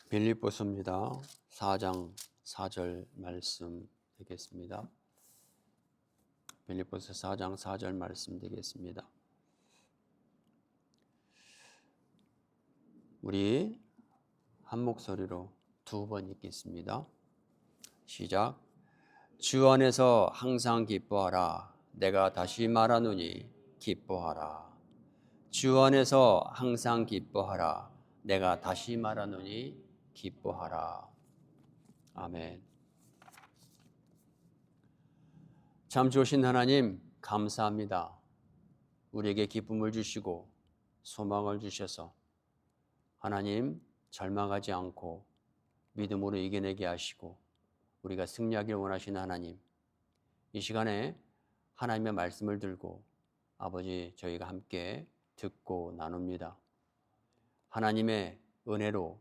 빌립보서입니다. 4장 4절 말씀 되겠습니다. 빌립보서 4장 4절 말씀 되겠습니다. 우리 한 목소리로 두 번 읽겠습니다. 시작. 주 안에서 항상 기뻐하라. 내가 다시 말하노니 기뻐하라. 주 안에서 항상 기뻐하라. 내가 다시 말하노니 기뻐하라. 아멘. 참 좋으신 하나님 감사합니다. 우리에게 기쁨을 주시고 소망을 주셔서 하나님 절망하지 않고 믿음으로 이겨내게 하시고 우리가 승리하기를 원하시는 하나님, 이 시간에 하나님의 말씀을 들고 아버지 저희가 함께 듣고 나눕니다. 하나님의 은혜로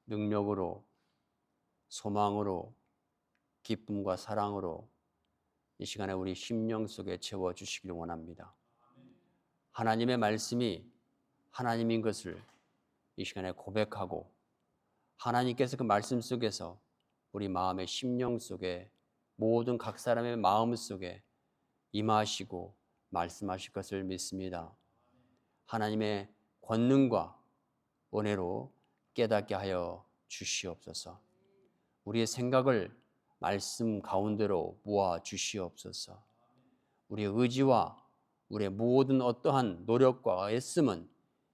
능력으로 소망으로 기쁨과 사랑으로 이 시간에 우리 심령 속에 채워주시기를 원합니다. 하나님의 말씀이 하나님인 것을 이 시간에 고백하고 하나님께서 그 말씀 속에서 우리 마음의 심령 속에 모든 각 사람의 마음 속에 임하시고 말씀하실 것을 믿습니다. 하나님의 권능과 은혜로 깨닫게 하여 주시옵소서. 우리의 생각을 말씀 가운데로 모아 주시옵소서. 우리의 의지와 우리의 모든 어떠한 노력과 애씀은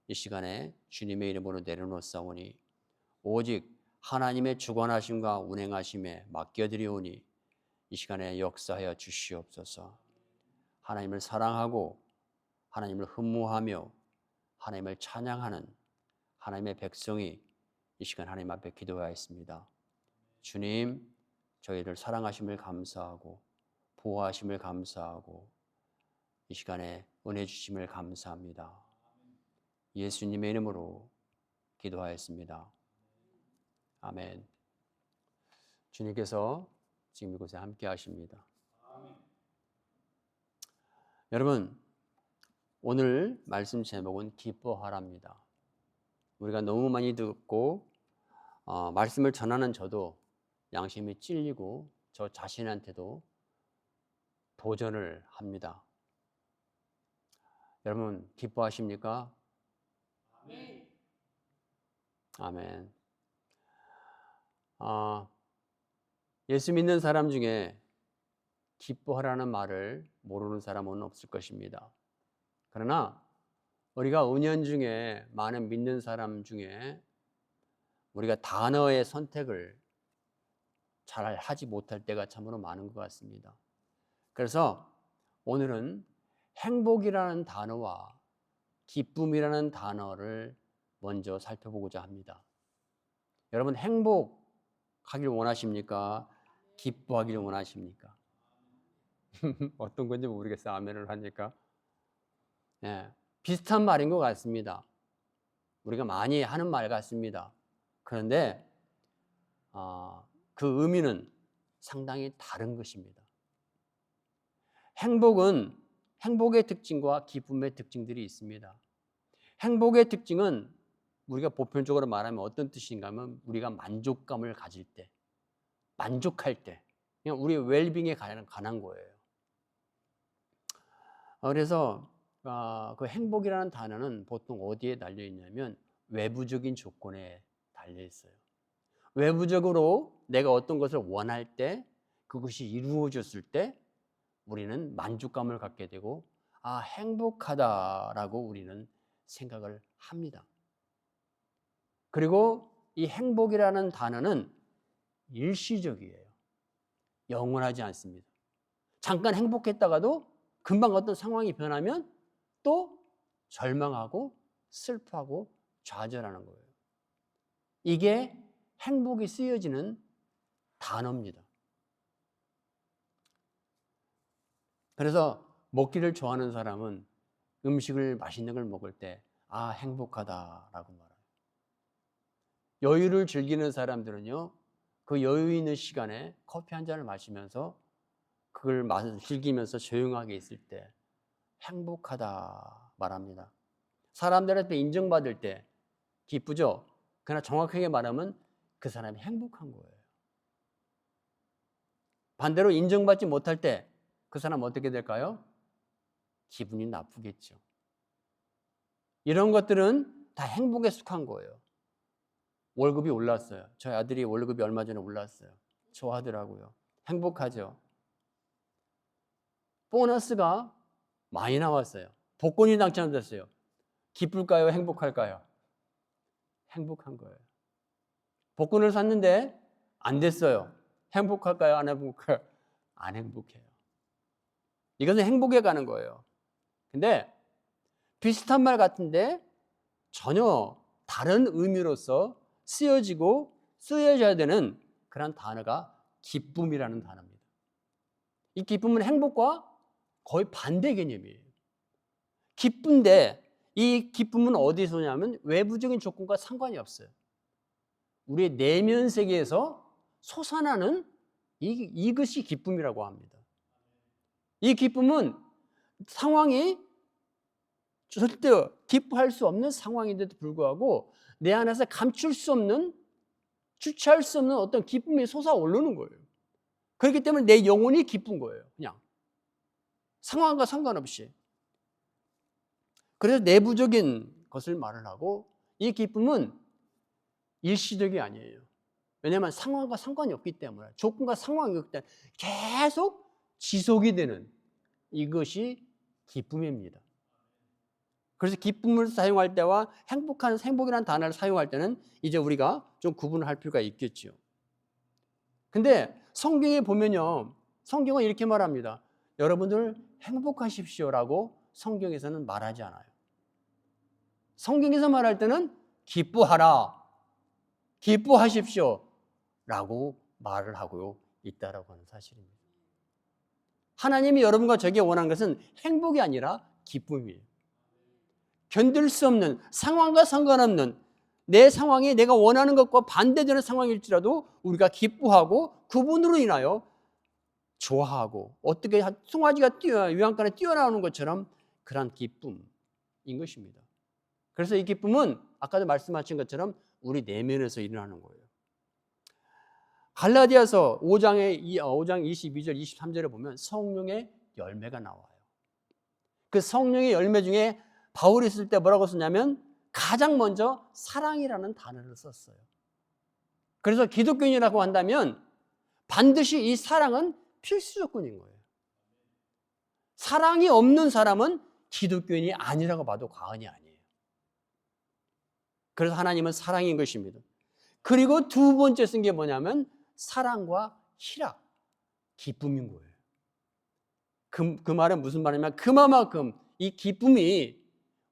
이 시간에 주님의 이름으로 내려놓사오니 오직 하나님의 주관하심과 운행하심에 맡겨드리오니 이 시간에 역사하여 주시옵소서. 하나님을 사랑하고 하나님을 흠모하며 하나님을 찬양하는 하나님의 백성이 이 시간 하나님 앞에 기도하였습니다. 주님, 저희를 사랑하심을 감사하고 보호하심을 감사하고 이 시간에 은혜 주심을 감사합니다. 예수님의 이름으로 기도하였습니다. 아멘. 주님께서 지금 이곳에 함께 하십니다. 여러분, 오늘 말씀 제목은 기뻐하랍니다. 우리가 너무 많이 듣고 말씀을 전하는 저도 양심이 찔리고 저 자신한테도 도전을 합니다. 여러분 기뻐하십니까? 아멘. 아멘. 예수 믿는 사람 중에 기뻐하라는 말을 모르는 사람은 없을 것입니다. 그러나 우리가 은연중에 많은 믿는 사람 중에 우리가 단어의 선택을 잘 하지 못할 때가 참으로 많은 것 같습니다. 그래서 오늘은 행복이라는 단어와 기쁨이라는 단어를 먼저 살펴보고자 합니다. 여러분 행복하기를 원하십니까? 기뻐하기를 원하십니까? 어떤 건지 모르겠어요. 아멘을 하니까. 네, 비슷한 말인 것 같습니다. 우리가 많이 하는 말 같습니다. 그런데 그 의미는 상당히 다른 것입니다. 행복의 특징과 기쁨의 특징들이 있습니다. 행복의 특징은 우리가 보편적으로 말하면 어떤 뜻인가 하면 우리가 만족감을 가질 때, 만족할 때, 그냥 우리 웰빙에 관한 거예요. 그래서 그 행복이라는 단어는 보통 어디에 달려 있냐면 외부적인 조건에 달려 있어요. 외부적으로 내가 어떤 것을 원할 때 그것이 이루어졌을 때 우리는 만족감을 갖게 되고 행복하다라고 우리는 생각을 합니다. 그리고 이 행복이라는 단어는 일시적이에요. 영원하지 않습니다. 잠깐 행복했다가도 금방 어떤 상황이 변하면 또 절망하고 슬퍼하고 좌절하는 거예요. 이게 행복이 쓰여지는 단어입니다. 그래서 먹기를 좋아하는 사람은 음식을 맛있는 걸 먹을 때 행복하다라고 말해요. 여유를 즐기는 사람들은요, 그 여유 있는 시간에 커피 한 잔을 마시면서 그걸 즐기면서 조용하게 있을 때 행복하다 말합니다. 사람들한테 인정받을 때 기쁘죠? 그러나 정확하게 말하면 그 사람이 행복한 거예요. 반대로 인정받지 못할 때 그 사람 어떻게 될까요? 기분이 나쁘겠죠. 이런 것들은 다 행복에 속한 거예요. 월급이 올랐어요. 저희 아들이 월급이 얼마 전에 올랐어요. 좋아하더라고요. 행복하죠. 보너스가 많이 나왔어요. 복권이 당첨됐어요. 기쁠까요? 행복할까요? 행복한 거예요. 복권을 샀는데 안 됐어요. 행복할까요? 안 행복할까요? 안 행복해요. 이것은 행복에 가는 거예요. 근데 비슷한 말 같은데 전혀 다른 의미로서 쓰여져야 되는 그런 단어가 기쁨이라는 단어입니다. 이 기쁨은 행복과 거의 반대 개념이에요. 기쁜데 이 기쁨은 어디서 오냐면 외부적인 조건과 상관이 없어요. 우리의 내면 세계에서 솟아나는 이것이 기쁨이라고 합니다. 이 기쁨은 상황이 절대 기뻐할 수 없는 상황인데도 불구하고 내 안에서 감출 수 없는, 주체할 수 없는 어떤 기쁨이 솟아오르는 거예요. 그렇기 때문에 내 영혼이 기쁜 거예요. 그냥 상황과 상관없이. 그래서 내부적인 것을 말을 하고 이 기쁨은 일시적이 아니에요. 왜냐하면 상황과 상관이 없기 때문에, 조건과 상황이 없기 때문에 계속 지속이 되는 이것이 기쁨입니다. 그래서 기쁨을 사용할 때와 행복이라는 단어를 사용할 때는 이제 우리가 좀 구분을 할 필요가 있겠죠. 근데 성경에 보면요, 성경은 이렇게 말합니다. 여러분들 행복하십시오라고 성경에서는 말하지 않아요. 성경에서 말할 때는 기뻐하라, 기뻐하십시오 라고 말을 하고 있다라고 하는 사실입니다. 하나님이 여러분과 저에게 원하는 것은 행복이 아니라 기쁨이에요. 견딜 수 없는, 상황과 상관없는 내 상황이 내가 원하는 것과 반대되는 상황일지라도 우리가 기뻐하고 그분으로 인하여 좋아하고 어떻게 송아지가 유양간에 뛰어나오는 것처럼 그런 기쁨인 것입니다. 그래서 이 기쁨은 아까도 말씀하신 것처럼 우리 내면에서 일어나는 거예요. 갈라디아서 5장 22절 23절에 보면 성령의 열매가 나와요. 그 성령의 열매 중에 바울이 쓸 때 뭐라고 썼냐면 가장 먼저 사랑이라는 단어를 썼어요. 그래서 기독교인이라고 한다면 반드시 이 사랑은 필수 조건인 거예요. 사랑이 없는 사람은 기독교인이 아니라고 봐도 과언이 아니에요. 그래서 하나님은 사랑인 것입니다. 그리고 두 번째 쓴 게 뭐냐면 사랑과 희락, 기쁨인 거예요. 그 말은 무슨 말이냐면 그만큼 이 기쁨이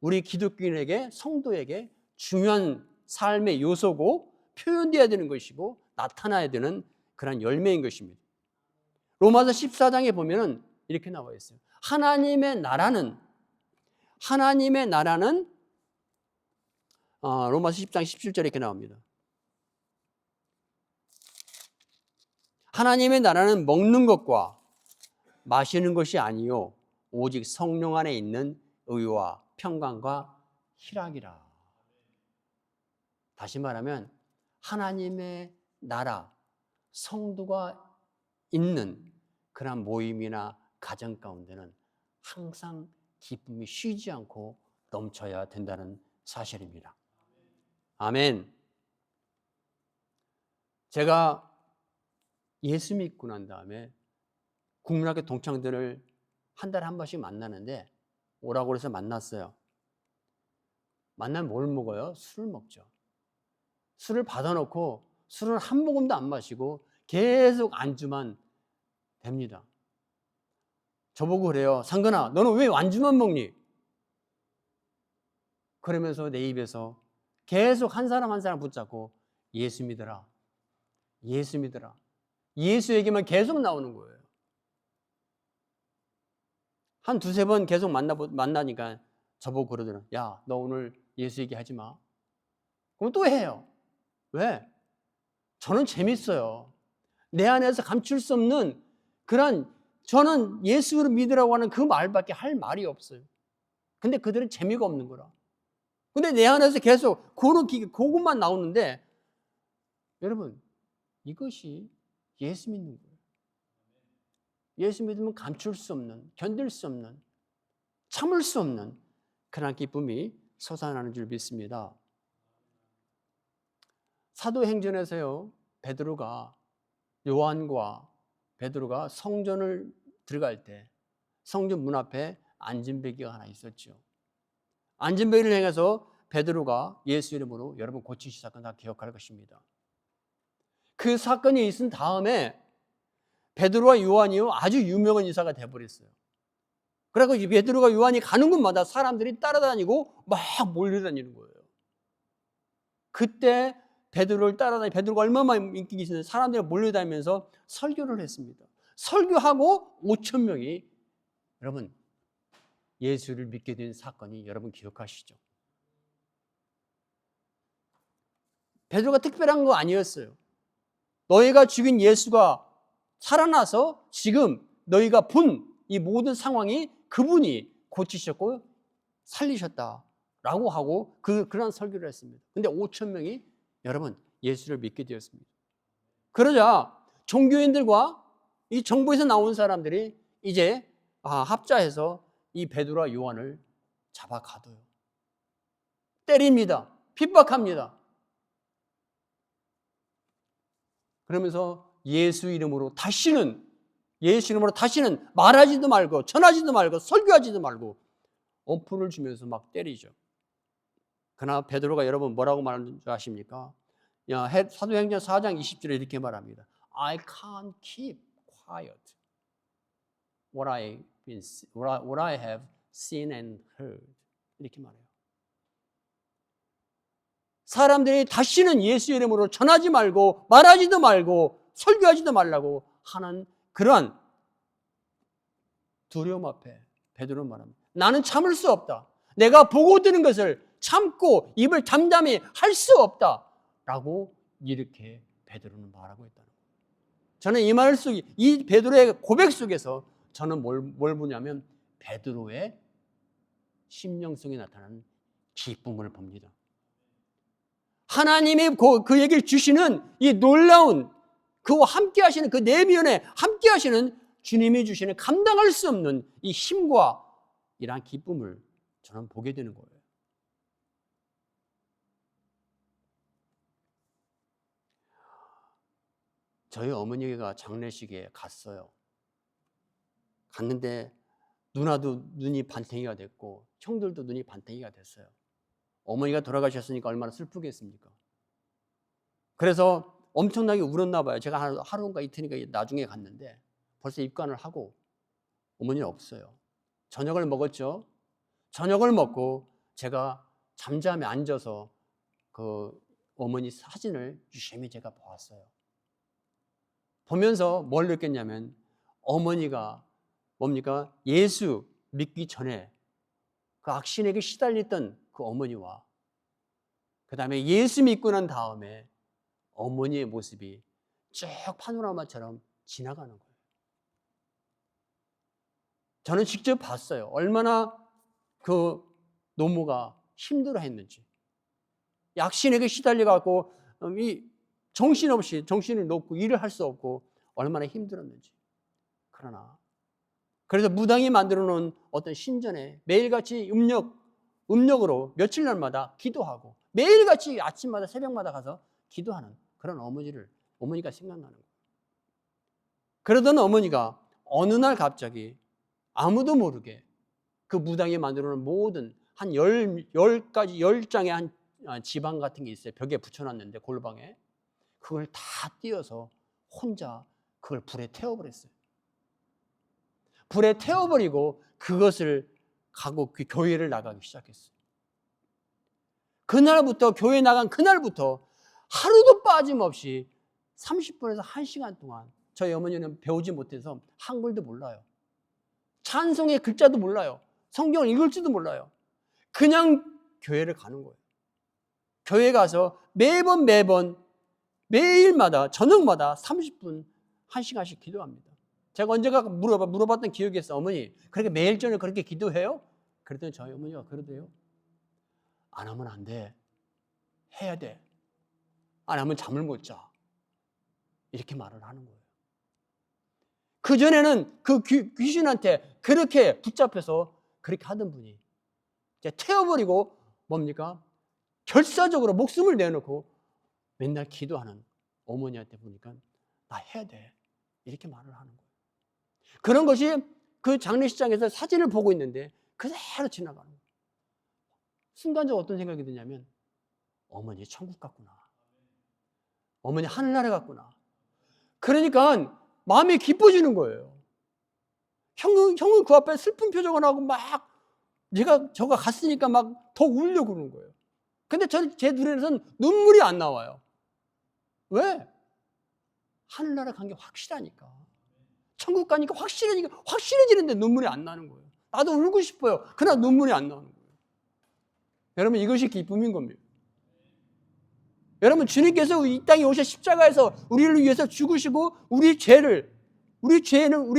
우리 기독교인에게, 성도에게 중요한 삶의 요소고 표현되어야 되는 것이고 나타나야 되는 그런 열매인 것입니다. 로마서 14장에 보면은 이렇게 나와 있어요. 하나님의 나라는 로마서 10장 17절에 이렇게 나옵니다. 하나님의 나라는 먹는 것과 마시는 것이 아니요 오직 성령 안에 있는 의와 평강과 희락이라. 다시 말하면 하나님의 나라, 성도가 있는 그런 모임이나 가정 가운데는 항상 기쁨이 쉬지 않고 넘쳐야 된다는 사실입니다. 아멘. 제가 예수 믿고 난 다음에 국민학교 동창들을 한 달에 한 번씩 만나는데 오라고 해서 만났어요. 만나면 뭘 먹어요? 술을 먹죠. 술을 받아놓고 술은 한 모금도 안 마시고 계속 안주만 됩니다. 저보고 그래요. 상근아, 너는 왜 안주만 먹니? 그러면서 내 입에서 계속 한 사람 한 사람 붙잡고 예수 믿어라, 예수 믿어라, 예수 얘기만 계속 나오는 거예요. 한 두세 번 계속 만나니까 저보고 그러더라고요. 야, 너 오늘 예수 얘기하지 마. 그럼 또 해요. 왜? 저는 재밌어요. 내 안에서 감출 수 없는 그런, 저는 예수를 믿으라고 하는 그 말밖에 할 말이 없어요. 근데 그들은 재미가 없는 거라. 근데 내 안에서 계속 그것만 나오는데, 여러분, 이것이 예수 믿는 거예요. 예수 믿으면 감출 수 없는, 견딜 수 없는, 참을 수 없는 그런 기쁨이 솟아나는 줄 믿습니다. 사도행전에서요, 요한과 베드로가 성전을 들어갈 때 성전 문 앞에 안전베개가 하나 있었죠. 안전베개를 향해서 베드로가 예수 이름으로 여러분 고치신 사건 다 기억할 것입니다. 그 사건이 있은 다음에 베드로와 요한이요 아주 유명한 인사가 되어버렸어요. 그래서 베드로가 요한이 가는 곳마다 사람들이 따라다니고 막 몰려다니는 거예요. 그때 베드로가 얼마나 인기가 있었는데 사람들이 몰려다니면서 설교를 했습니다. 설교하고 5천 명이 여러분 예수를 믿게 된 사건이 여러분 기억하시죠? 베드로가 특별한 거 아니었어요. 너희가 죽인 예수가 살아나서 지금 너희가 본 이 모든 상황이 그분이 고치셨고 살리셨다라고 하고 그런 설교를 했습니다. 근데 5천 명이 여러분 예수를 믿게 되었습니다. 그러자 종교인들과 이 정부에서 나온 사람들이 이제 합자해서 이 베드로와 요한을 잡아 가둬요. 때립니다. 핍박합니다. 그러면서 예수 이름으로 다시는 말하지도 말고 전하지도 말고 설교하지도 말고 엄포를 주면서 막 때리죠. 그러나 베드로가 여러분 뭐라고 말하는 줄 아십니까? 사도행전 4장 20절에 이렇게 말합니다. I can't keep quiet what I have seen and heard. 이렇게 말해요. 사람들이 다시는 예수 이름으로 전하지 말고 말하지도 말고 설교하지도 말라고 하는 그러한 두려움 앞에 베드로는 말합니다. 나는 참을 수 없다. 내가 보고 드는 것을 참고 입을 담담히 할 수 없다. 라고 이렇게 베드로는 말하고 있다는 거예요. 저는 이 베드로의 고백 속에서 저는 뭘 보냐면 베드로의 심령속에 나타나는 기쁨을 봅니다. 하나님이 그 얘기를 주시는 이 놀라운 그와 함께 하시는 그 내면에 함께 하시는 주님이 주시는 감당할 수 없는 이 힘과 이러한 기쁨을 저는 보게 되는 거예요. 저희 어머니가 장례식에 갔어요. 갔는데 누나도 눈이 반탱이가 됐고 형들도 눈이 반탱이가 됐어요. 어머니가 돌아가셨으니까 얼마나 슬프겠습니까? 그래서 엄청나게 울었나 봐요. 제가 하루인가 이틀인가 나중에 갔는데 벌써 입관을 하고 어머니는 없어요. 저녁을 먹었죠. 저녁을 먹고 제가 잠잠히 앉아서 그 어머니 사진을 유심히 제가 보았어요. 보면서 뭘 느꼈냐면 어머니가 뭡니까? 예수 믿기 전에 그 악신에게 시달렸던 그 어머니와 그 다음에 예수 믿고 난 다음에 어머니의 모습이 쭉 파노라마처럼 지나가는 거예요. 저는 직접 봤어요. 얼마나 그 노모가 힘들어했는지. 약신에게 시달려갖고 정신을 놓고 일을 할 수 없고 얼마나 힘들었는지. 그래서 무당이 만들어 놓은 어떤 신전에 매일같이 음력으로 며칠 날마다 기도하고 매일같이 아침마다 새벽마다 가서 기도하는 그런 어머니가 생각나는 거예요. 그러던 어머니가 어느 날 갑자기 아무도 모르게 그 무당이 만들어 놓은 모든 한 10장의 한 지방 같은 게 있어요. 벽에 붙여놨는데 골방에 그걸 다 띄어서 혼자 그걸 불에 태워버렸어요. 불에 태워버리고 그것을 가고 그 교회를 나가기 시작했어요. 그날부터 교회 나간 그날부터 하루도 빠짐없이 30분에서 1시간 동안 저희 어머니는 배우지 못해서 한글도 몰라요. 찬송의 글자도 몰라요. 성경을 읽을지도 몰라요. 그냥 교회를 가는 거예요. 교회 가서 매번 매일마다 저녁마다 30분 1시간씩 기도합니다. 제가 언제가 물어봤던 기억이 있어요. 어머니 그렇게 매일 저녁 그렇게 기도해요? 그랬더니 저희 어머니가 그러대요. 안 하면 안 돼. 해야 돼. 안 하면 잠을 못 자. 이렇게 말을 하는 거예요. 그전에는 그 귀신한테 그렇게 붙잡혀서 그렇게 하던 분이 이제 태워버리고 뭡니까? 결사적으로 목숨을 내놓고 맨날 기도하는 어머니한테 보니까 나 해야 돼. 이렇게 말을 하는 거예요. 그런 것이 그 장례식장에서 사진을 보고 있는데 그대로 지나가는 거예요. 순간적으로 어떤 생각이 드냐면 어머니 천국 같구나. 어머니 하늘나라 같구나. 그러니까 마음이 기뻐지는 거예요. 형은 그 앞에 슬픈 표정을 하고 막 저가 갔으니까 막 더 울려고 그러는 거예요. 근데 제 눈에서는 눈물이 안 나와요. 왜? 하늘나라 간 게 확실하니까. 천국 가니까 확실해지는데 눈물이 안 나는 거예요. 나도 울고 싶어요. 그러나 눈물이 안 나오는 거예요. 여러분, 이것이 기쁨인 겁니다. 여러분, 주님께서 이 땅에 오셔 십자가에서 우리를 위해서 죽으시고 우리의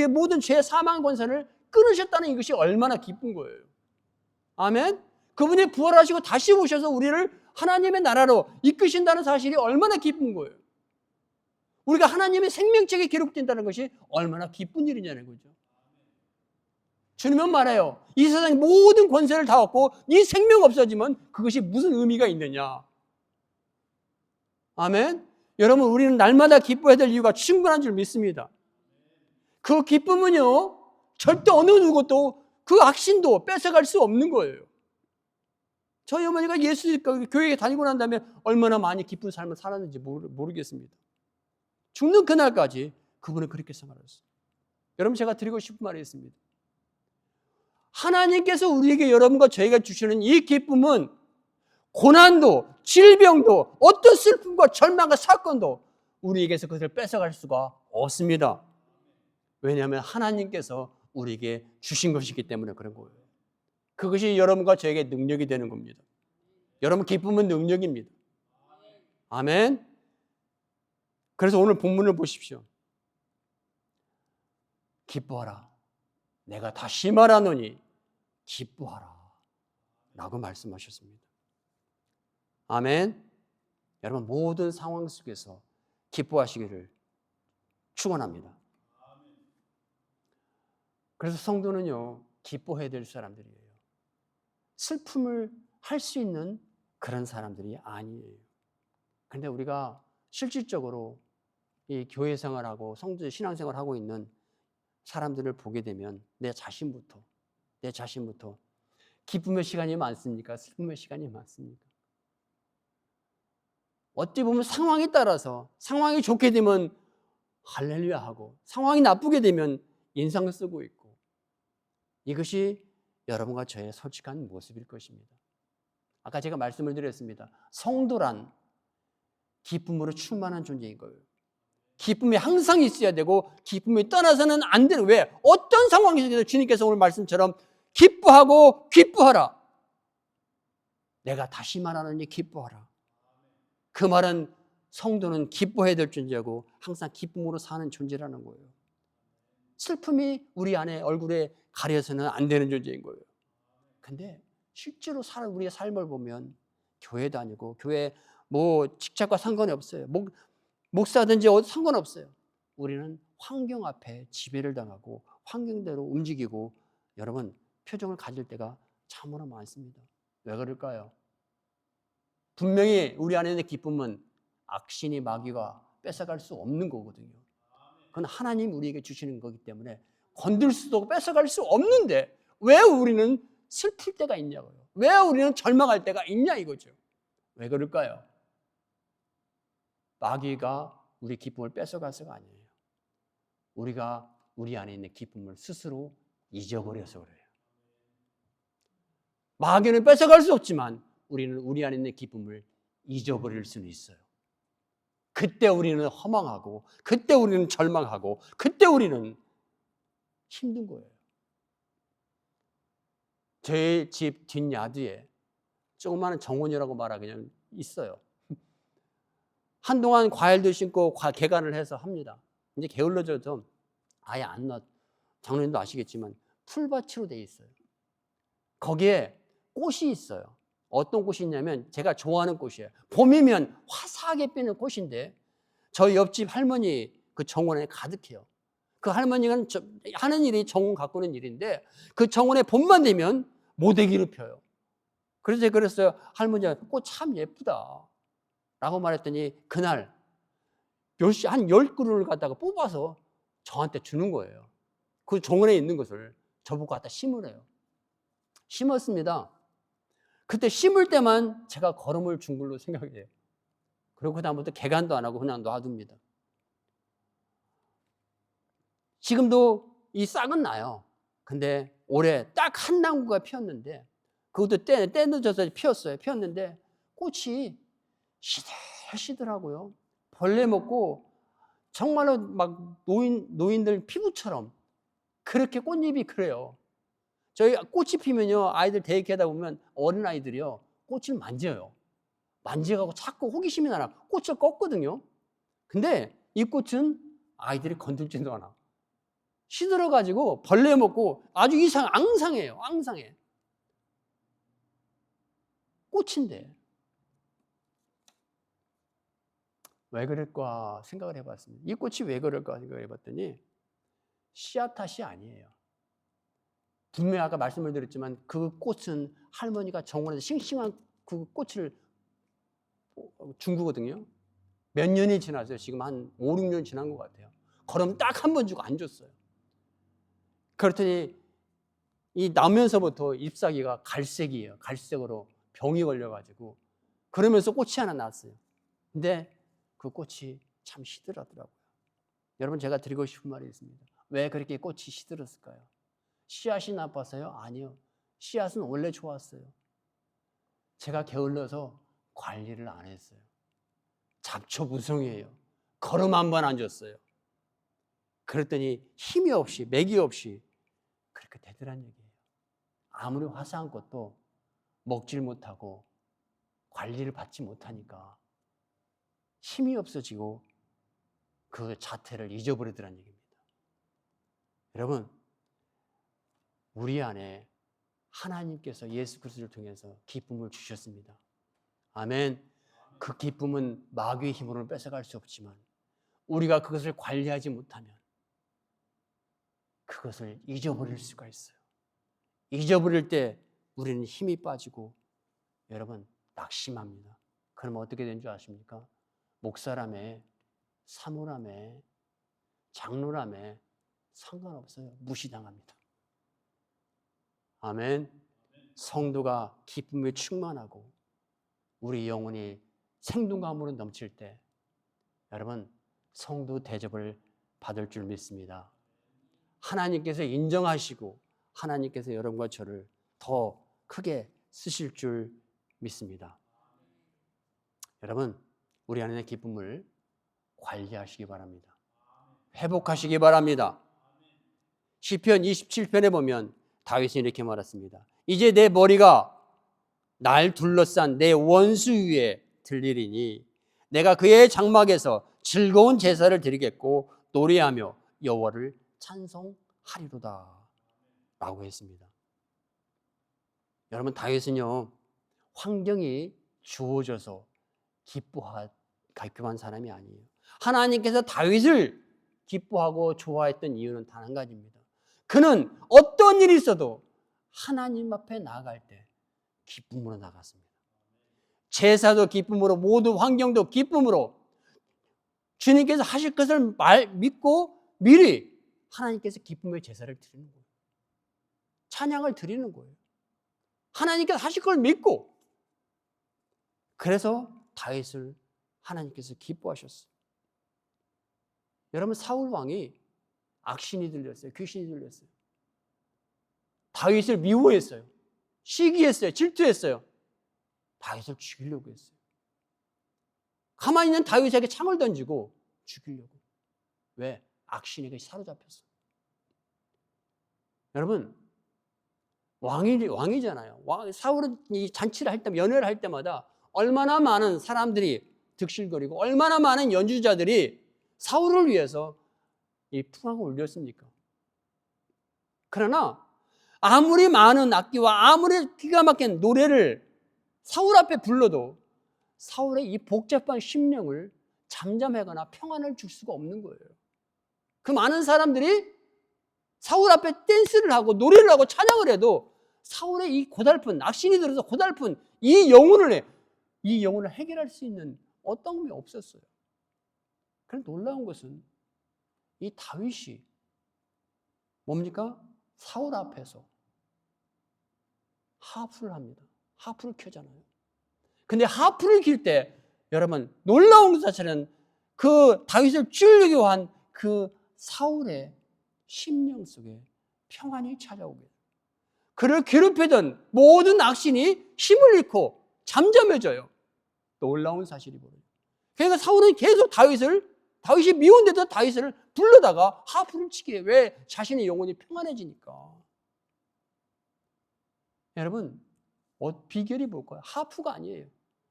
모든 죄의 사망 권세를 끊으셨다는 이것이 얼마나 기쁜 거예요. 아멘. 그분이 부활하시고 다시 오셔서 우리를 하나님의 나라로 이끄신다는 사실이 얼마나 기쁜 거예요. 우리가 하나님의 생명책에 기록된다는 것이 얼마나 기쁜 일이냐는 거죠. 주님은 말해요. 이 세상의 모든 권세를 다 얻고 네 생명 없어지면 그것이 무슨 의미가 있느냐. 아멘. 여러분, 우리는 날마다 기뻐해야 될 이유가 충분한 줄 믿습니다. 그 기쁨은요, 절대 어느 누구도 그 악신도 뺏어갈 수 없는 거예요. 저희 어머니가 예수 교회에 다니고 난 다음에 얼마나 많이 기쁜 삶을 살았는지 모르겠습니다. 죽는 그날까지 그분은 그렇게 생활했어요. 여러분, 제가 드리고 싶은 말이 있습니다. 하나님께서 우리에게, 여러분과 저희가 주시는 이 기쁨은 고난도, 질병도, 어떤 슬픔과 절망과 사건도 우리에게서 그것을 뺏어갈 수가 없습니다. 왜냐하면 하나님께서 우리에게 주신 것이기 때문에 그런 거예요. 그것이 여러분과 저에게 능력이 되는 겁니다. 여러분, 기쁨은 능력입니다. 아멘. 그래서 오늘 본문을 보십시오. 기뻐하라. 내가 다시 말하노니 기뻐하라. 라고 말씀하셨습니다. 아멘. 여러분, 모든 상황 속에서 기뻐하시기를 축원합니다. 그래서 성도는요, 기뻐해야 될 사람들이에요. 슬픔을 할 수 있는 그런 사람들이 아니에요. 그런데 우리가 실질적으로 이 교회 생활하고 성도 신앙생활을 하고 있는 사람들을 보게 되면 내 자신부터 기쁨의 시간이 많습니까? 슬픔의 시간이 많습니까? 어찌 보면 상황에 따라서 상황이 좋게 되면 할렐루야 하고 상황이 나쁘게 되면 인상 쓰고 있고, 이것이 여러분과 저의 솔직한 모습일 것입니다. 아까 제가 말씀을 드렸습니다. 성도란 기쁨으로 충만한 존재인 거예요. 기쁨이 항상 있어야 되고 기쁨이 떠나서는 안 되는, 왜? 어떤 상황에서도 주님께서 오늘 말씀처럼 기뻐하고 기뻐하라. 내가 다시 말하노니 기뻐하라. 그 말은 성도는 기뻐해야 될 존재고 항상 기쁨으로 사는 존재라는 거예요. 슬픔이 우리 안에 얼굴에 가려서는 안 되는 존재인 거예요. 근데 실제로 우리의 삶을 보면 교회 다니고 교회 직책과 상관이 없어요. 목사든지 상관없어요. 우리는 환경 앞에 지배를 당하고 환경대로 움직이고, 여러분, 표정을 가질 때가 참으로 많습니다. 왜 그럴까요? 분명히 우리 안에 있는 기쁨은 악신이 마귀가 뺏어갈 수 없는 거거든요. 그건 하나님 우리에게 주시는 거기 때문에 건들 수도 없고 뺏어갈 수 없는데 왜 우리는 슬플 때가 있냐고요. 왜 우리는 절망할 때가 있냐 이거죠. 왜 그럴까요? 마귀가 우리 기쁨을 뺏어가서가 아니에요. 우리가 우리 안에 있는 기쁨을 스스로 잊어버려서 그래요. 마귀는 뺏어갈 수 없지만 우리는 우리 안에 있는 기쁨을 잊어버릴 수는 있어요. 그때 우리는 허망하고, 그때 우리는 절망하고, 그때 우리는 힘든 거예요. 저희 집 뒷야드에 조그마한 정원이라고 말하기 그냥 있어요. 한동안 과일도 심고 개간을 해서 합니다. 이제 게을러져서 아예 안 놔. 장로님도 아시겠지만 풀밭으로 돼 있어요. 거기에 꽃이 있어요. 어떤 꽃이 있냐면 제가 좋아하는 꽃이에요. 봄이면 화사하게 피는 꽃인데 저희 옆집 할머니 그 정원에 가득해요. 그 할머니가 하는 일이 정원 가꾸는 일인데 그 정원에 봄만 되면 모대기를 펴요. 그래서 제가 그랬어요. 할머니가 꽃 참 예쁘다 라고 말했더니 그날 한 10그루를 갖다가 뽑아서 저한테 주는 거예요. 그 정원에 있는 것을 저보고 갖다 심으래요. 심었습니다. 그때 심을 때만 제가 걸음을 준 걸로 생각해요. 그리고 그다음부터 개간도 안 하고 그냥 놔둡니다. 지금도 이 싹은 나요. 근데 올해 딱 한 나무가 피었는데 그것도 때 늦어서 피었어요. 피었는데 꽃이 시들시들하고요. 벌레 먹고 정말로 막 노인들 피부처럼 그렇게 꽃잎이 그래요. 저희 꽃이 피면요, 아이들 데이케어다 보면 어린아이들이요, 꽃을 만져요. 만져가고 자꾸 호기심이 나라 꽃을 꺾거든요. 근데 이 꽃은 아이들이 건들지도 않아. 시들어가지고 벌레 먹고 아주 앙상해요. 앙상해. 꽃인데. 왜 그럴까 생각을 해봤습니다. 이 꽃이 왜 그럴까 생각을 해봤더니 씨앗 탓이 아니에요. 분명히 아까 말씀을 드렸지만 그 꽃은 할머니가 정원에서 싱싱한 그 꽃을 준 거거든요. 몇 년이 지났어요. 지금 한 5, 6년 지난 것 같아요. 걸음 딱 한 번 주고 안 줬어요. 그랬더니 이 나면서부터 잎사귀가 갈색이에요. 갈색으로 병이 걸려가지고 그러면서 꽃이 하나 났어요. 근데 그 꽃이 참 시들하더라고요. 여러분, 제가 드리고 싶은 말이 있습니다. 왜 그렇게 꽃이 시들었을까요? 씨앗이 나빠서요? 아니요. 씨앗은 원래 좋았어요. 제가 게을러서 관리를 안 했어요. 잡초무성이에요. 걸음 한 번 안 줬어요. 그랬더니 힘이 없이 맥이 없이 그렇게 되더란 얘기예요. 아무리 화사한 꽃도 먹질 못하고 관리를 받지 못하니까 힘이 없어지고 그 자태를 잊어버리더란 얘기입니다. 여러분, 우리 안에 하나님께서 예수 그리스도를 통해서 기쁨을 주셨습니다. 아멘. 그 기쁨은 마귀의 힘으로는 뺏어갈 수 없지만 우리가 그것을 관리하지 못하면 그것을 잊어버릴 수가 있어요. 잊어버릴 때 우리는 힘이 빠지고 여러분 낙심합니다. 그러면 어떻게 되는 줄 아십니까? 목사라며 사모라며 장로라며 상관없어요. 무시당합니다. 아멘. 성도가 기쁨에 충만하고 우리 영혼이 생동감으로 넘칠 때 여러분 성도 대접을 받을 줄 믿습니다. 하나님께서 인정하시고 하나님께서 여러분과 저를 더 크게 쓰실 줄 믿습니다. 여러분, 우리 안에 기쁨을 관리하시기 바랍니다. 회복하시기 바랍니다. 시편 27편에 보면 다윗이 이렇게 말했습니다. 이제 내 머리가 날 둘러싼 내 원수 위에 들리리니 내가 그의 장막에서 즐거운 제사를 드리겠고 노래하며 여호와를 찬송하리로다 라고 했습니다. 여러분, 다윗은요 환경이 주어져서 기뻐한 사람이 아니에요. 하나님께서 다윗을 기뻐하고 좋아했던 이유는 단 한 가지입니다. 그는 어떤 일이 있어도 하나님 앞에 나아갈 때 기쁨으로 나갔습니다. 제사도 기쁨으로, 모든 환경도 기쁨으로 주님께서 하실 것을 믿고 미리 하나님께서 기쁨의 제사를 드리는 거예요. 찬양을 드리는 거예요. 하나님께서 하실 걸 믿고. 그래서 다윗을 하나님께서 기뻐하셨어요. 여러분, 사울 왕이 악신이 들렸어요. 귀신이 들렸어요. 다윗을 미워했어요. 시기했어요. 질투했어요. 다윗을 죽이려고 했어요. 가만히 있는 다윗에게 창을 던지고 죽이려고. 왜? 악신에게 사로잡혔어요. 여러분, 왕이잖아요. 사울은 이 잔치를 할 때, 연회를 할 때마다 얼마나 많은 사람들이 득실거리고 얼마나 많은 연주자들이 사울을 위해서 이 풍악을 울렸습니까? 그러나 아무리 많은 악기와 아무리 기가 막힌 노래를 사울 앞에 불러도 사울의 이 복잡한 심령을 잠잠하거나 평안을 줄 수가 없는 거예요. 그 많은 사람들이 사울 앞에 댄스를 하고 노래를 하고 찬양을 해도 사울의 이 고달픈, 악신이 들어서 고달픈 이 영혼을 해결할 수 있는 어떤 게 없었어요. 그런데 놀라운 것은 이 다윗이 뭡니까? 사울 앞에서 하프를 합니다. 하프를 켜잖아요. 근데 하프를 킬 때 여러분 놀라운 것 자체는 그 다윗을 죽이려고 한 그 사울의 심령 속에 평안이 찾아오게 돼요. 그를 괴롭히던 모든 악신이 힘을 잃고 잠잠해져요. 놀라운 사실이 벌어져요. 그러니까 사울은 계속 다윗이 미운데도 다윗을 불러다가 하프를 치게. 왜? 자신의 영혼이 평안해지니까. 여러분, 비결이 뭘까요? 하프가 아니에요.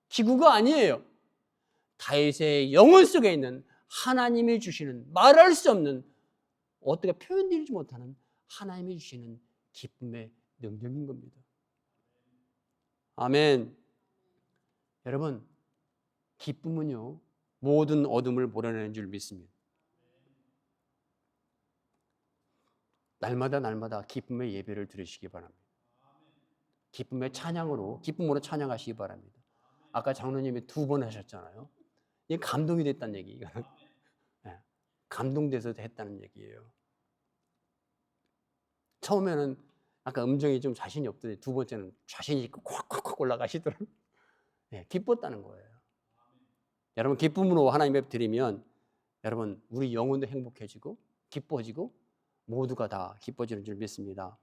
기구가 아니에요. 다윗의 영혼 속에 있는 하나님이 주시는 말할 수 없는 어떻게 표현되지 못하는 하나님이 주시는 기쁨의 능력인 겁니다. 아멘. 여러분, 기쁨은요 모든 어둠을 몰아내는 줄 믿습니다. 날마다 기쁨의 예배를 드리시기 바랍니다. 기쁨으로 찬양하시기 바랍니다. 아까 장로님이 2번 하셨잖아요. 이게 감동이 됐다는 얘기. 네, 감동돼서 했다는 얘기예요. 처음에는 아까 음정이 좀 자신이 없더니 2번째는 자신이 있고 콱콱콱 올라가시더라고요. 네, 기뻤다는 거예요. 여러분 기쁨으로 하나님 앞에 드리면 여러분 우리 영혼도 행복해지고 기뻐지고 모두가 다 기뻐지는 줄 믿습니다.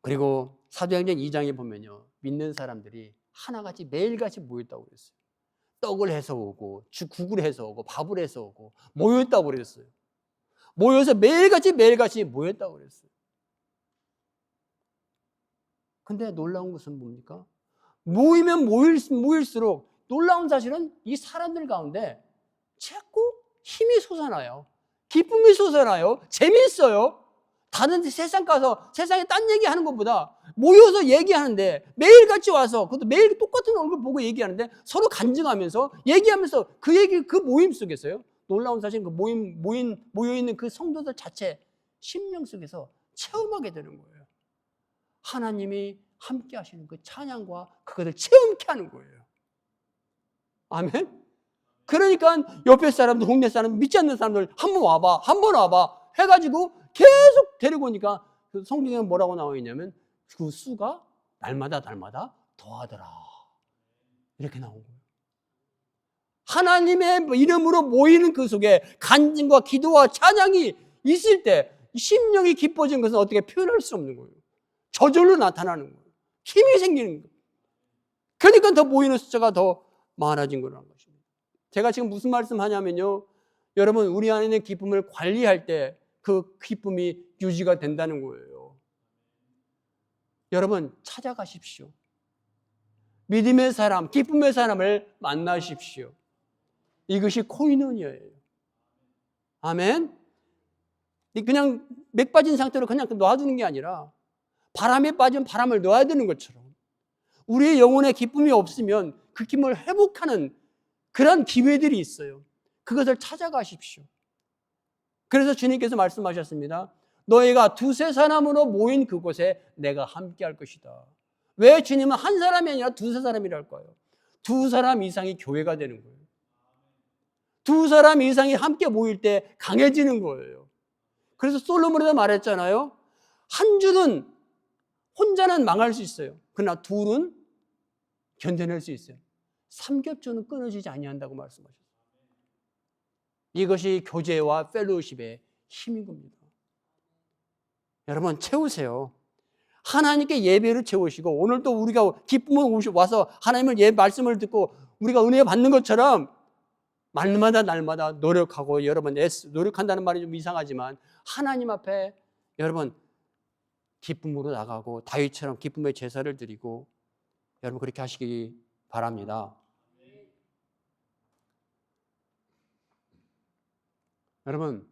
그리고 사도행전 2장에 보면요 믿는 사람들이 하나같이 매일같이 모였다고 그랬어요. 떡을 해서 오고 국을 해서 오고 밥을 해서 오고 모였다고 그랬어요. 모여서 매일같이 모였다고 그랬어요. 근데 놀라운 것은 뭡니까? 모이면 모일수록 놀라운 사실은 이 사람들 가운데 자꾸 힘이 솟아나요. 기쁨이 솟아나요. 재미있어요. 다른 세상 가서 세상에 딴 얘기하는 것보다 모여서 얘기하는데 매일같이 와서 그것도 매일 똑같은 얼굴 보고 얘기하는데 서로 간증하면서 얘기하면서 그 모임 속에서요. 놀라운 사실은 그 모여있는 그 성도들 자체 심령 속에서 체험하게 되는 거예요. 하나님이 함께 하시는 그 찬양과 그것을 체험케 하는 거예요. 아멘? 그러니까 옆에 사람들, 동네 사람, 믿지 않는 사람들 한 번 와봐 해가지고 계속 데리고 오니까 그 성경에 뭐라고 나와 있냐면 그 수가 날마다 더하더라. 이렇게 나온 거예요. 하나님의 이름으로 모이는 그 속에 간증과 기도와 찬양이 있을 때 심령이 기뻐진 것은 어떻게 표현할 수 없는 거예요. 저절로 나타나는 거예요. 힘이 생기는 거예요. 그러니까 더 모이는 숫자가 더 많아진 거라는 것입니다. 제가 지금 무슨 말씀하냐면요. 여러분 우리 안에 있는 기쁨을 관리할 때 그 기쁨이 유지가 된다는 거예요. 여러분 찾아가십시오. 믿음의 사람, 기쁨의 사람을 만나십시오. 이것이 코이노니아예요. 아멘. 그냥 맥 빠진 상태로 그냥 놔두는 게 아니라 바람에 빠진 바람을 놔야 되는 것처럼 우리의 영혼에 기쁨이 없으면 그 기쁨을 회복하는 그런 기회들이 있어요. 그것을 찾아가십시오. 그래서 주님께서 말씀하셨습니다. 너희가 두세 사람으로 모인 그곳에 내가 함께 할 것이다. 왜 주님은 한 사람이 아니라 두세 사람이랄까요? 2사람 이상이 교회가 되는 거예요. 2사람 이상이 함께 모일 때 강해지는 거예요. 그래서 솔로몬에서 말했잖아요. 한 줄은 혼자는 망할 수 있어요. 그러나 둘은 견뎌낼 수 있어요. 삼겹줄은 끊어지지 아니한다고 말씀하셨어요. 이것이 교제와 펠로우십의 힘인 겁니다. 여러분 채우세요. 하나님께 예배를 채우시고 오늘도 우리가 기쁨을 와서 하나님의 말씀을 듣고 우리가 은혜 받는 것처럼 날마다 노력하고 여러분 노력한다는 말이 좀 이상하지만 하나님 앞에 여러분 기쁨으로 나가고 다윗처럼 기쁨의 제사를 드리고 여러분 그렇게 하시기 바랍니다. 여러분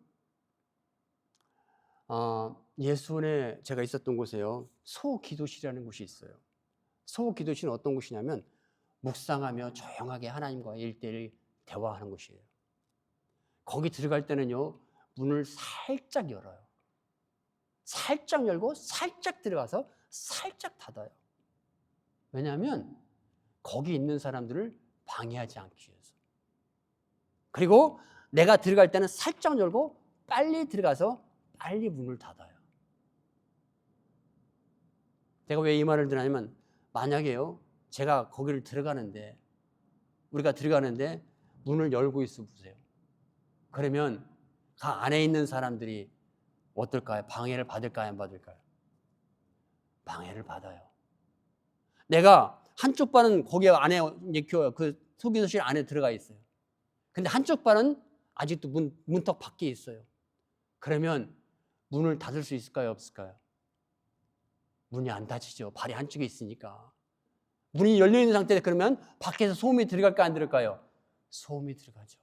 예수원에 제가 있었던 곳에요 소기도실이라는 곳이 있어요. 소기도실은 어떤 곳이냐면 묵상하며 조용하게 하나님과 1대1 대화하는 곳이에요. 거기 들어갈 때는요, 문을 살짝 열어요. 살짝 열고 살짝 들어가서 살짝 닫아요. 왜냐하면 거기 있는 사람들을 방해하지 않기 위해서. 그리고 내가 들어갈 때는 살짝 열고 빨리 들어가서 빨리 문을 닫아요. 제가 왜 이 말을 드냐면, 만약에요, 제가 거기를 들어가는데, 우리가 들어가는데 문을 열고 있어 보세요. 그러면 그 안에 있는 사람들이 어떨까요? 방해를 받을까요? 안 받을까요? 방해를 받아요. 내가 한쪽 발은 거기 안에, 그 소기도실 안에 들어가 있어요. 근데 한쪽 발은 아직도 문턱 밖에 있어요. 그러면 문을 닫을 수 있을까요? 없을까요? 문이 안 닫히죠. 발이 한쪽에 있으니까. 문이 열려있는 상태에 그러면 밖에서 소음이 들어갈까요? 안 들어갈까요? 소음이 들어가죠.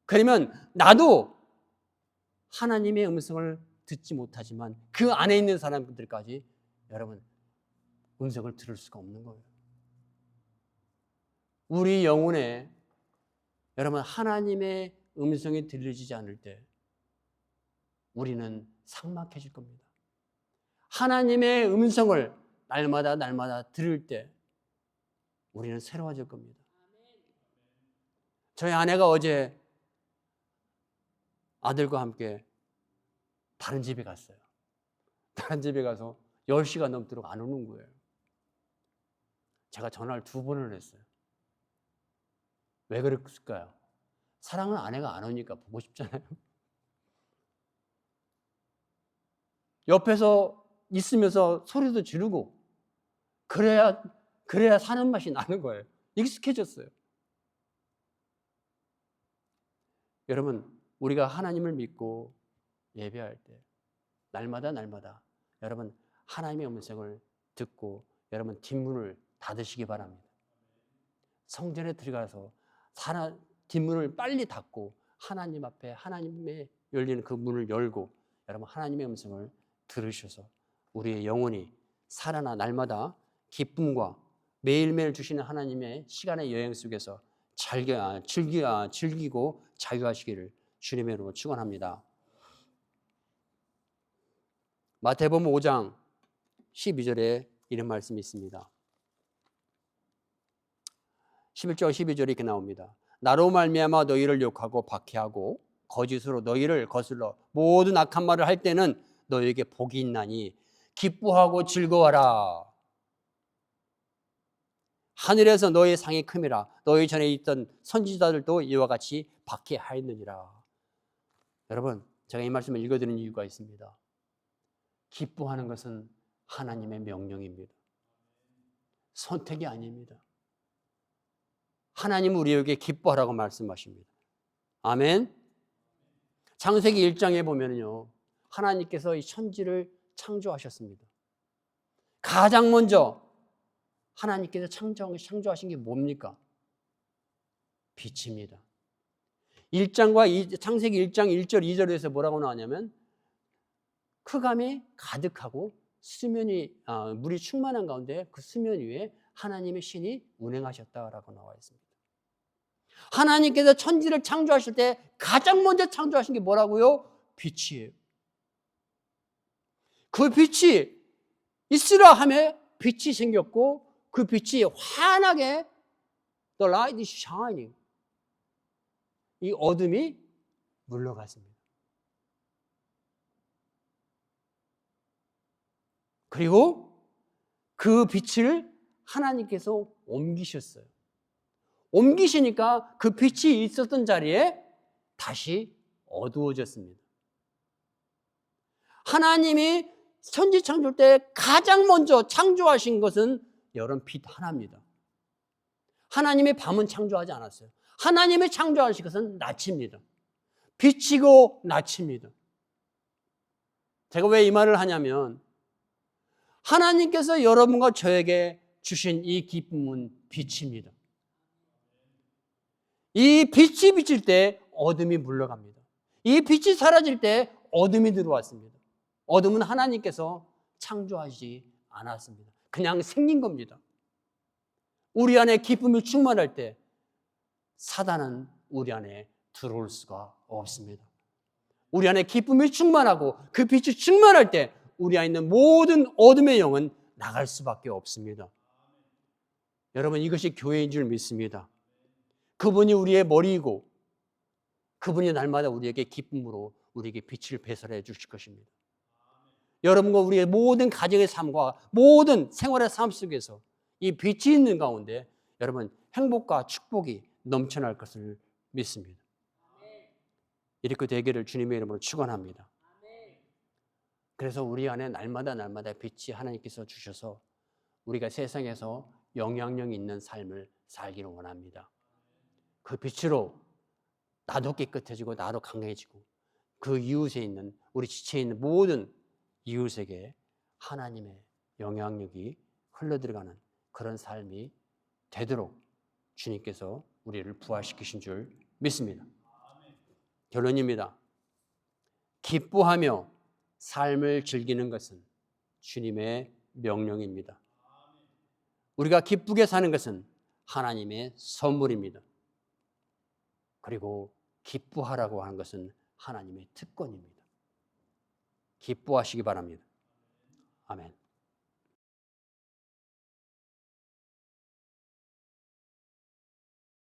그러면 나도 하나님의 음성을 듣지 못하지만 그 안에 있는 사람들까지 여러분 음성을 들을 수가 없는 거예요. 우리 영혼에 여러분 하나님의 음성이 들려지지 않을 때 우리는 삭막해질 겁니다. 하나님의 음성을 날마다 들을 때 우리는 새로워질 겁니다. 저희 아내가 어제 아들과 함께 다른 집에 갔어요. 다른 집에 가서 10시가 넘도록 안 오는 거예요. 제가 전화를 2번을 했어요. 왜 그랬을까요? 사랑하는 아내가 안 오니까 보고 싶잖아요. 옆에서 있으면서 소리도 지르고 그래야 사는 맛이 나는 거예요. 익숙해졌어요. 여러분, 우리가 하나님을 믿고 예배할 때 날마다 여러분 하나님의 음성을 듣고 여러분 뒷문을 닫으시기 바랍니다. 성전에 들어가서 뒷문을 빨리 닫고 하나님 앞에 하나님의 열리는 그 문을 열고 여러분 하나님의 음성을 들으셔서 우리의 영혼이 살아나 날마다 기쁨과 매일매일 주시는 하나님의 시간의 여행 속에서 즐기고 자유하시기를 주님의 이름으로 축원합니다. 마태복음 5장 12절에 이런 말씀이 있습니다. 11절 12절이 이렇게 나옵니다. 나로 말미암아 너희를 욕하고 박해하고 거짓으로 너희를 거슬러 모든 악한 말을 할 때는 너희에게 복이 있나니 기뻐하고 즐거워하라. 하늘에서 너희의 상이 큼이라. 너희 전에 있던 선지자들도 이와 같이 박해하였느니라. 여러분, 제가 이 말씀을 읽어드리는 이유가 있습니다. 기뻐하는 것은 하나님의 명령입니다. 선택이 아닙니다. 하나님은 우리에게 기뻐하라고 말씀하십니다. 아멘. 창세기 1장에 보면요, 하나님께서 이 천지를 창조하셨습니다. 가장 먼저 하나님께서 창조하신 게 뭡니까? 빛입니다. 창세기 1장 1절 2절에서 뭐라고 나오냐면 흑암이 가득하고 물이 충만한 가운데 그 수면 위에 하나님의 신이 운행하셨다라고 나와 있습니다. 하나님께서 천지를 창조하실 때 가장 먼저 창조하신 게 뭐라고요? 빛이에요. 그 빛이 있으라 하며 빛이 생겼고 그 빛이 환하게 The light is shining. 이 어둠이 물러갔습니다. 그리고 그 빛을 하나님께서 옮기셨어요. 옮기시니까 그 빛이 있었던 자리에 다시 어두워졌습니다. 하나님이 천지 창조 때 가장 먼저 창조하신 것은 여러분 빛 하나입니다. 하나님의 밤은 창조하지 않았어요. 하나님이 창조하신 것은 낮입니다. 빛이고 낮입니다. 제가 왜 이 말을 하냐면 하나님께서 여러분과 저에게 주신 이 기쁨은 빛입니다. 이 빛이 비칠 때 어둠이 물러갑니다. 이 빛이 사라질 때 어둠이 들어왔습니다. 어둠은 하나님께서 창조하지 않았습니다. 그냥 생긴 겁니다. 우리 안에 기쁨이 충만할 때 사단은 우리 안에 들어올 수가 없습니다. 우리 안에 기쁨이 충만하고 그 빛이 충만할 때 우리 안에 있는 모든 어둠의 영은 나갈 수밖에 없습니다. 여러분, 이것이 교회인 줄 믿습니다. 그분이 우리의 머리이고 그분이 날마다 우리에게 기쁨으로 우리에게 빛을 배설해 주실 것입니다. 여러분과 우리의 모든 가정의 삶과 모든 생활의 삶 속에서 이 빛이 있는 가운데 여러분 행복과 축복이 넘쳐날 것을 믿습니다. 이렇게 되기를 주님의 이름으로 축원합니다. 그래서 우리 안에 날마다 빛이 하나님께서 주셔서 우리가 세상에서 영향력 있는 삶을 살기를 원합니다. 그 빛으로 나도 깨끗해지고 나도 강해지고 그 이웃에 있는 우리 지체에 있는 모든 이웃에게 하나님의 영향력이 흘러들어가는 그런 삶이 되도록 주님께서 우리를 부활시키신 줄 믿습니다. 결론입니다. 기뻐하며 삶을 즐기는 것은 주님의 명령입니다. 우리가 기쁘게 사는 것은 하나님의 선물입니다. 그리고 기뻐하라고 하는 것은 하나님의 특권입니다. 기뻐하시기 바랍니다. 아멘.